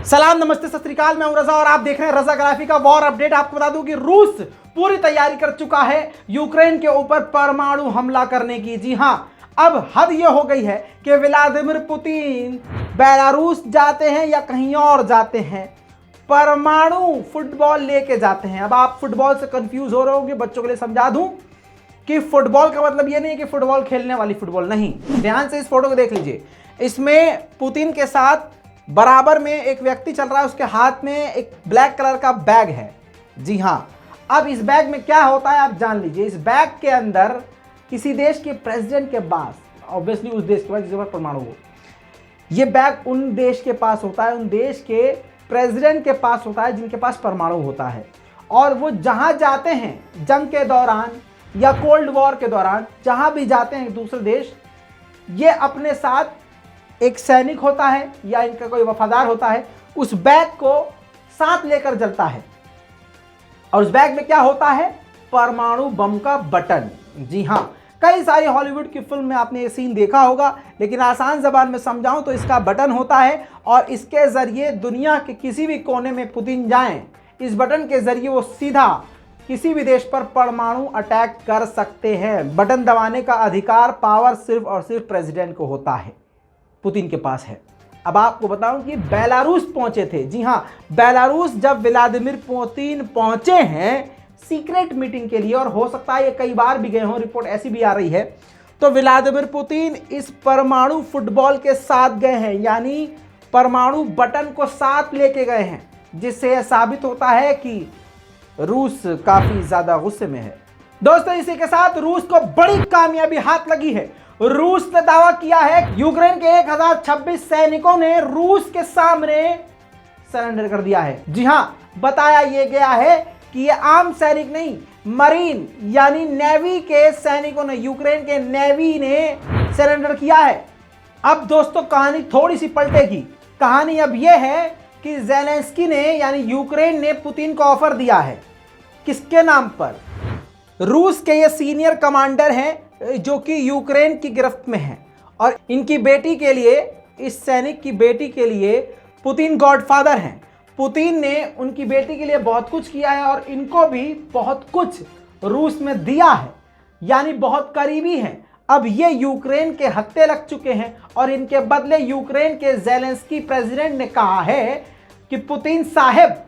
सलाम नमस्ते सत श्री अकाल, मैं हूं रजा और आप देख रहे हैं रजा ग्राफी का वॉर अपडेट। आपको बता दूं कि रूस पूरी तैयारी कर चुका है यूक्रेन के ऊपर परमाणु हमला करने की। जी हां, अब हद यह हो गई है कि व्लादिमीर पुतिन बेलारूस जाते हैं या कहीं और जाते हैं, परमाणु फुटबॉल लेके जाते हैं। अब आप फुटबॉल से कंफ्यूज हो रहे होंगे, बच्चों के लिए समझा दूं कि फुटबॉल का मतलब यह नहीं है कि फुटबॉल खेलने वाली फुटबॉल, नहीं। ध्यान से इस फोटो को देख लीजिए। इसमें पुतिन के साथ बराबर में एक व्यक्ति चल रहा है, उसके हाथ में एक ब्लैक कलर का बैग है। जी हां, अब इस बैग में क्या होता है आप जान लीजिए। इस बैग के अंदर किसी देश के प्रेसिडेंट के पास, ऑब्वियसली उस देश के पास जिसके पास परमाणु हो, ये बैग उन देश के पास होता है, उन देश के प्रेसिडेंट के पास होता है जिनके पास परमाणु होता है। और वो जहां जाते हैं जंग के दौरान या कोल्ड वॉर के दौरान, जहां भी जाते हैं दूसरे देश, ये अपने साथ एक सैनिक होता है या इनका कोई वफादार होता है, उस बैग को साथ लेकर चलता है। और उस बैग में क्या होता है? परमाणु बम का बटन। जी हां, कई सारी हॉलीवुड की फिल्म में आपने ये सीन देखा होगा, लेकिन आसान जबान में समझाऊं तो इसका बटन होता है और इसके जरिए दुनिया के किसी भी कोने में पुतिन जाएं, इस बटन के जरिए वो सीधा किसी भी देश पर परमाणु अटैक कर सकते हैं। बटन दबाने का अधिकार, पावर सिर्फ और सिर्फ प्रेसिडेंट को होता है, पुतिन के पास है। अब आपको बताऊं कि बेलारूस पहुंचे थे। जी हां, बेलारूस जब व्लादिमीर पुतिन पहुंचे हैं सीक्रेट मीटिंग के लिए, और हो सकता है ये कई बार भी गए हों, रिपोर्ट ऐसी भी आ रही है, तो व्लादिमीर पुतिन इस परमाणु फुटबॉल के साथ गए हैं, यानी परमाणु बटन को साथ लेके गए हैं, जिससे यह साबित होता है कि रूस काफी ज्यादा गुस्से में है। दोस्तों, इसी के साथ रूस को बड़ी कामयाबी हाथ लगी है। रूस ने दावा किया है यूक्रेन के 1026 सैनिकों ने रूस के सामने सरेंडर कर दिया है। जी हां, बताया यह गया है कि ये आम सैनिक नहीं, मरीन यानी नेवी के सैनिकों ने, यूक्रेन के नेवी ने सरेंडर किया है। अब दोस्तों कहानी थोड़ी सी पलटेगी। कहानी अब यह है कि ज़ेलेंस्की ने यानी यूक्रेन ने पुतिन को ऑफर दिया है। किसके नाम पर? रूस के ये सीनियर कमांडर हैं जो कि यूक्रेन की गिरफ्त में हैं, और इनकी बेटी के लिए, इस सैनिक की बेटी के लिए पुतिन गॉडफादर हैं। पुतिन ने उनकी बेटी के लिए बहुत कुछ किया है और इनको भी बहुत कुछ रूस में दिया है, यानी बहुत करीबी हैं। अब ये यूक्रेन के हत्थे लग चुके हैं और इनके बदले यूक्रेन के ज़ेलेंस्की प्रेसिडेंट ने कहा है कि पुतिन साहब,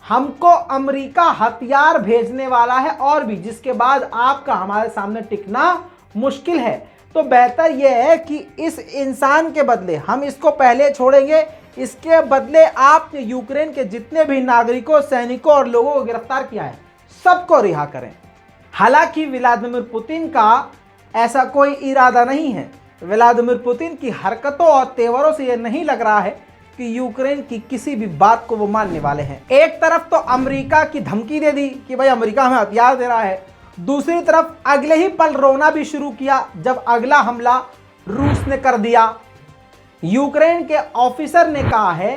हमको अमेरिका हथियार भेजने वाला है और भी, जिसके बाद आपका हमारे सामने टिकना मुश्किल है। तो बेहतर यह है कि इस इंसान के बदले हम इसको पहले छोड़ेंगे, इसके बदले आपने यूक्रेन के जितने भी नागरिकों, सैनिकों और लोगों को गिरफ्तार किया है, सबको रिहा करें। हालांकि व्लादिमीर पुतिन का ऐसा कोई इरादा नहीं है। व्लादिमीर पुतिन की हरकतों और तेवरों से यह नहीं लग रहा है कि यूक्रेन की किसी भी बात को वो मानने वाले हैं। एक तरफ तो अमेरिका की धमकी दे दी कि भाई अमेरिका हमें हथियार दे रहा है, दूसरी तरफ अगले ही पल रोना भी शुरू किया जब अगला हमला रूस ने कर दिया। यूक्रेन के ऑफिसर ने कहा है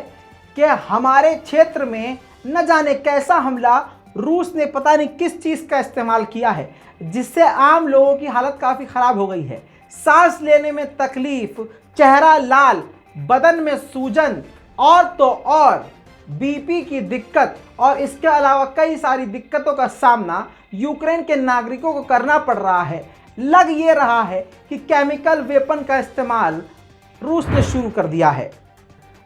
कि हमारे क्षेत्र में न जाने कैसा हमला रूस ने पता नहीं किस चीज का इस्तेमाल किया है, जिससे आम लोगों की हालत काफी खराब हो गई है। सांस लेने में तकलीफ, चेहरा लाल, बदन में सूजन और तो और बीपी की दिक्कत, और इसके अलावा कई सारी दिक्कतों का सामना यूक्रेन के नागरिकों को करना पड़ रहा है। लग ये रहा है कि केमिकल वेपन का इस्तेमाल रूस ने शुरू कर दिया है।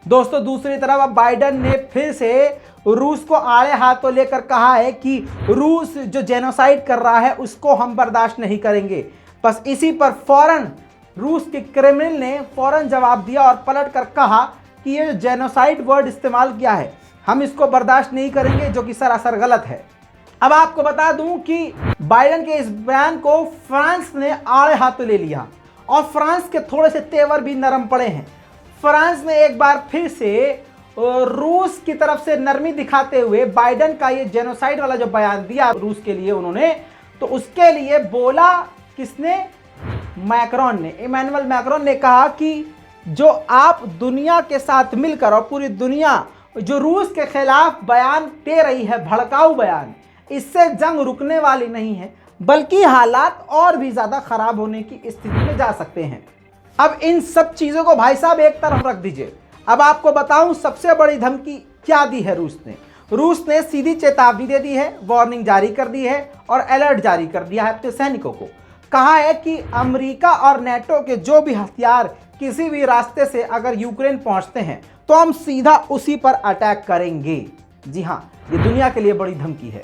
दोस्तों, दूसरी तरफ अब बाइडेन ने फिर से रूस को आड़े हाथों लेकर कहा है कि रूस जो जेनोसाइड कर रहा है उसको हम बर्दाश्त नहीं करेंगे। बस इसी पर फौरन रूस के क्रेमलिन ने फौरन जवाब दिया और पलट कर कहा कि ये जो जेनोसाइड वर्ड इस्तेमाल किया है हम इसको बर्दाश्त नहीं करेंगे, जो कि सरासर गलत है। अब आपको बता दूं कि बाइडेन के इस बयान को फ्रांस ने आड़े हाथों ले लिया और फ्रांस के थोड़े से तेवर भी नरम पड़े हैं। फ्रांस ने एक बार फिर से रूस की तरफ से नरमी दिखाते हुए बाइडेन का ये जेनोसाइड वाला जो बयान दिया रूस के लिए उन्होंने, तो उसके लिए बोला किसने? मैक्रोन ने, इमैनुअल मैक्रोन ने कहा कि जो आप दुनिया के साथ मिलकर, और पूरी दुनिया जो रूस के खिलाफ बयान दे रही है, भड़काऊ बयान, इससे जंग रुकने वाली नहीं है, बल्कि हालात और भी ज़्यादा खराब होने की स्थिति में जा सकते हैं। अब इन सब चीज़ों को भाई साहब एक तरफ रख दीजिए। अब आपको बताऊं सबसे बड़ी धमकी क्या दी है रूस ने। रूस ने सीधी चेतावनी दे दी है, वार्निंग जारी कर दी है और अलर्ट जारी कर दिया है अपने सैनिकों को। कहा है कि अमेरिका और नेटो के जो भी हथियार किसी भी रास्ते से अगर यूक्रेन पहुंचते हैं तो हम सीधा उसी पर अटैक करेंगे। जी हां, ये दुनिया के लिए बड़ी धमकी है।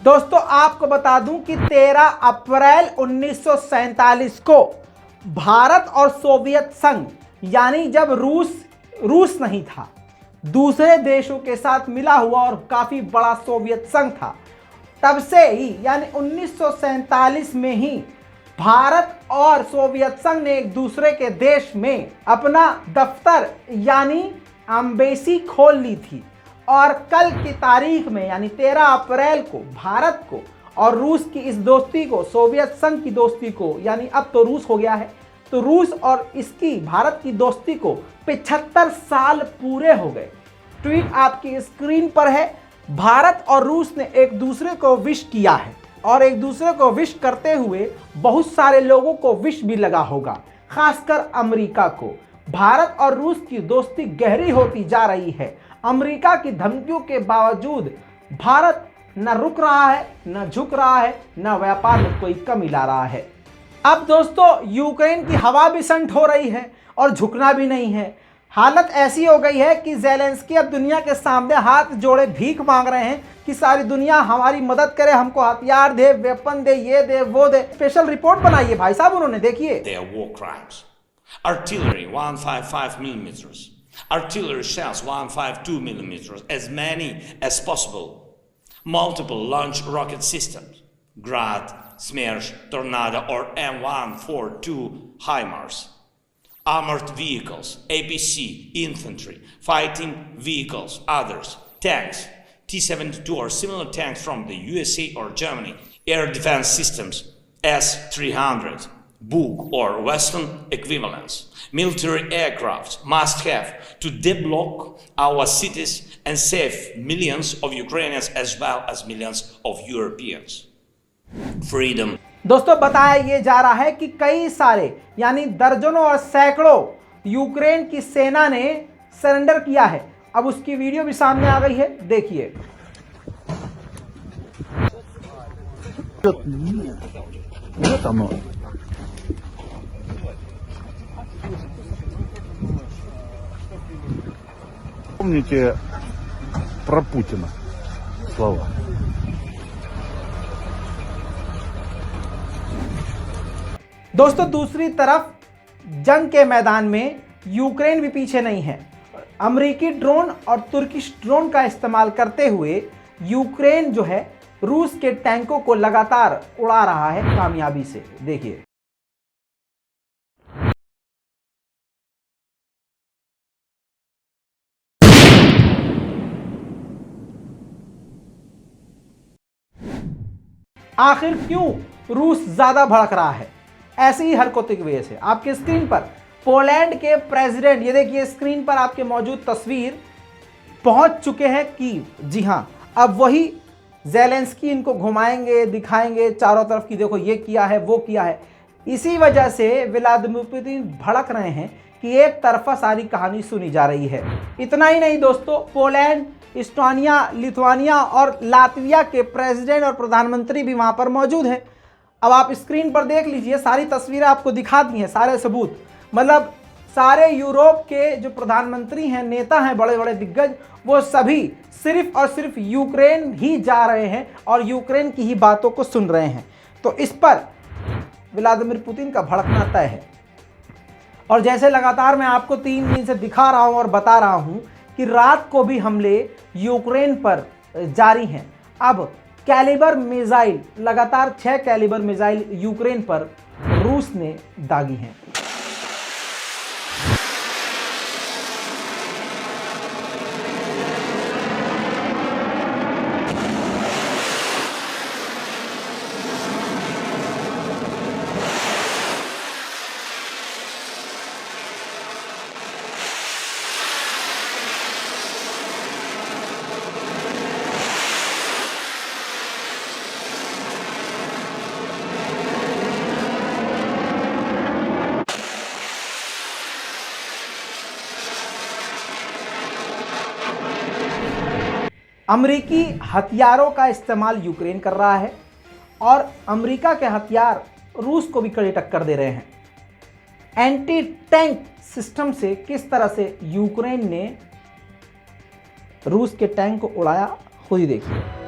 दोस्तों आपको बता दूं कि 13 अप्रैल 1947 को भारत और सोवियत संघ, यानी जब रूस नहीं था, दूसरे देशों के साथ मिला हुआ और काफी बड़ा सोवियत संघ था, तब से ही यानी 1947 में ही भारत और सोवियत संघ ने एक दूसरे के देश में अपना दफ्तर यानी एम्बेसी खोल ली थी। और कल की तारीख में यानी 13 अप्रैल को भारत को और रूस की इस दोस्ती को, सोवियत संघ की दोस्ती को, यानी अब तो रूस हो गया है, तो रूस और इसकी भारत की दोस्ती को 75 साल पूरे हो गए। ट्वीट आपकी स्क्रीन पर है। भारत और रूस ने एक दूसरे को विश किया है और एक दूसरे को विश करते हुए बहुत सारे लोगों को विश भी लगा होगा, खासकर अमेरिका को। भारत और रूस की दोस्ती गहरी होती जा रही है। अमेरिका की धमकियों के बावजूद भारत न रुक रहा है, न झुक रहा है, न व्यापार में कोई कमी ला रहा है। अब दोस्तों यूक्रेन की हवा भी संट हो रही है और झुकना भी नहीं है। हालत ऐसी हो गई है कि ज़ेलेंस्की अब दुनिया के सामने हाथ जोड़े भीख मांग रहे हैं कि सारी दुनिया हमारी मदद करे, हमको हथियार दे, वेपन दे, ये दे, वो दे। स्पेशल रिपोर्ट बनाई है भाई साहब उन्होंने, देखिए। Artillery 155 millimeters, artillery shells 152 millimeters, as many as possible. Multiple launch rocket systems, Grad, Smerch, Tornado or M142 HIMARS. Armored vehicles, APC, infantry, fighting vehicles, others, tanks, T-72 or similar tanks from the USA or Germany, air defense systems, S-300, Buk or Western equivalents, military aircraft must have to deblock our cities and save millions of Ukrainians as well as millions of Europeans. Freedom. दोस्तों बताया ये जा रहा है कि कई सारे यानी दर्जनों और सैकड़ों यूक्रेन की सेना ने सरेंडर किया है। अब उसकी वीडियो भी सामने आ गई है, देखिए। Помните про Путина слова? दोस्तों दूसरी तरफ जंग के मैदान में यूक्रेन भी पीछे नहीं है। अमेरिकी ड्रोन और तुर्किश ड्रोन का इस्तेमाल करते हुए यूक्रेन जो है रूस के टैंकों को लगातार उड़ा रहा है कामयाबी से, देखिए। आखिर क्यों रूस ज्यादा भड़क रहा है? ऐसी ही हरकतों की वजह से। आपके स्क्रीन पर पोलैंड के प्रेसिडेंट, ये देखिए स्क्रीन पर आपके मौजूद तस्वीर, पहुंच चुके हैं कीव। जी हां, अब वही ज़ेलेंस्की इनको घुमाएंगे, दिखाएंगे चारों तरफ की देखो ये किया है, वो किया है। इसी वजह से व्लादिमीर पुतिन भड़क रहे हैं कि एक तरफा सारी कहानी सुनी जा रही है। इतना ही नहीं दोस्तों, पोलैंड, इस्टोनिया, लिथुआनिया और लातविया के प्रेसिडेंट और प्रधानमंत्री भी वहां पर मौजूद हैं। अब आप स्क्रीन पर देख लीजिए, सारी तस्वीरें आपको दिखा दी हैं, सारे सबूत। मतलब सारे यूरोप के जो प्रधानमंत्री हैं, नेता हैं, बड़े बड़े दिग्गज, वो सभी सिर्फ और सिर्फ यूक्रेन ही जा रहे हैं और यूक्रेन की ही बातों को सुन रहे हैं। तो इस पर व्लादिमीर पुतिन का भड़कना तय है। और जैसे लगातार मैं आपको 3 दिन से दिखा रहा हूं और बता रहा हूं कि रात को भी हमले यूक्रेन पर जारी हैं। अब कैलिबर मिसाइल, लगातार 6 कैलिबर मिसाइल यूक्रेन पर रूस ने दागी हैं। अमेरिकी हथियारों का इस्तेमाल यूक्रेन कर रहा है और अमेरिका के हथियार रूस को भी कड़ी टक्कर दे रहे हैं। एंटी टैंक सिस्टम से किस तरह से यूक्रेन ने रूस के टैंक को उड़ाया, खुद ही देखिए।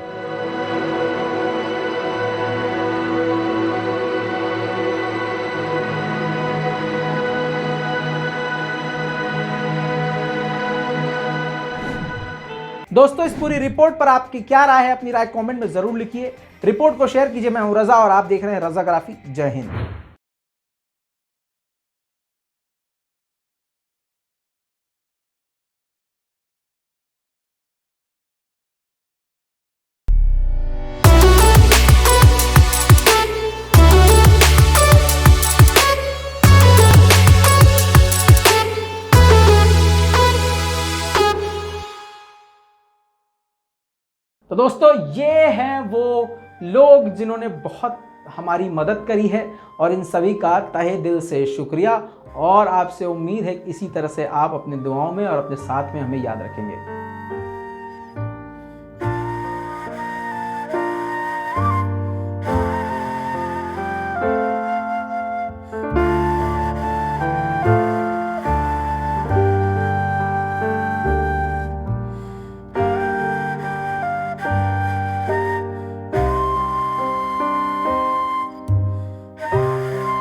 दोस्तों, इस पूरी रिपोर्ट पर आपकी क्या राय है, अपनी राय कमेंट में जरूर लिखिए। रिपोर्ट को शेयर कीजिए। मैं हूं रजा और आप देख रहे हैं रजाग्राफी। जय हिंद। तो दोस्तों, ये हैं वो लोग जिन्होंने बहुत हमारी मदद करी है और इन सभी का तहे दिल से शुक्रिया। और आपसे उम्मीद है कि इसी तरह से आप अपनी दुआओं में और अपने साथ में हमें याद रखेंगे।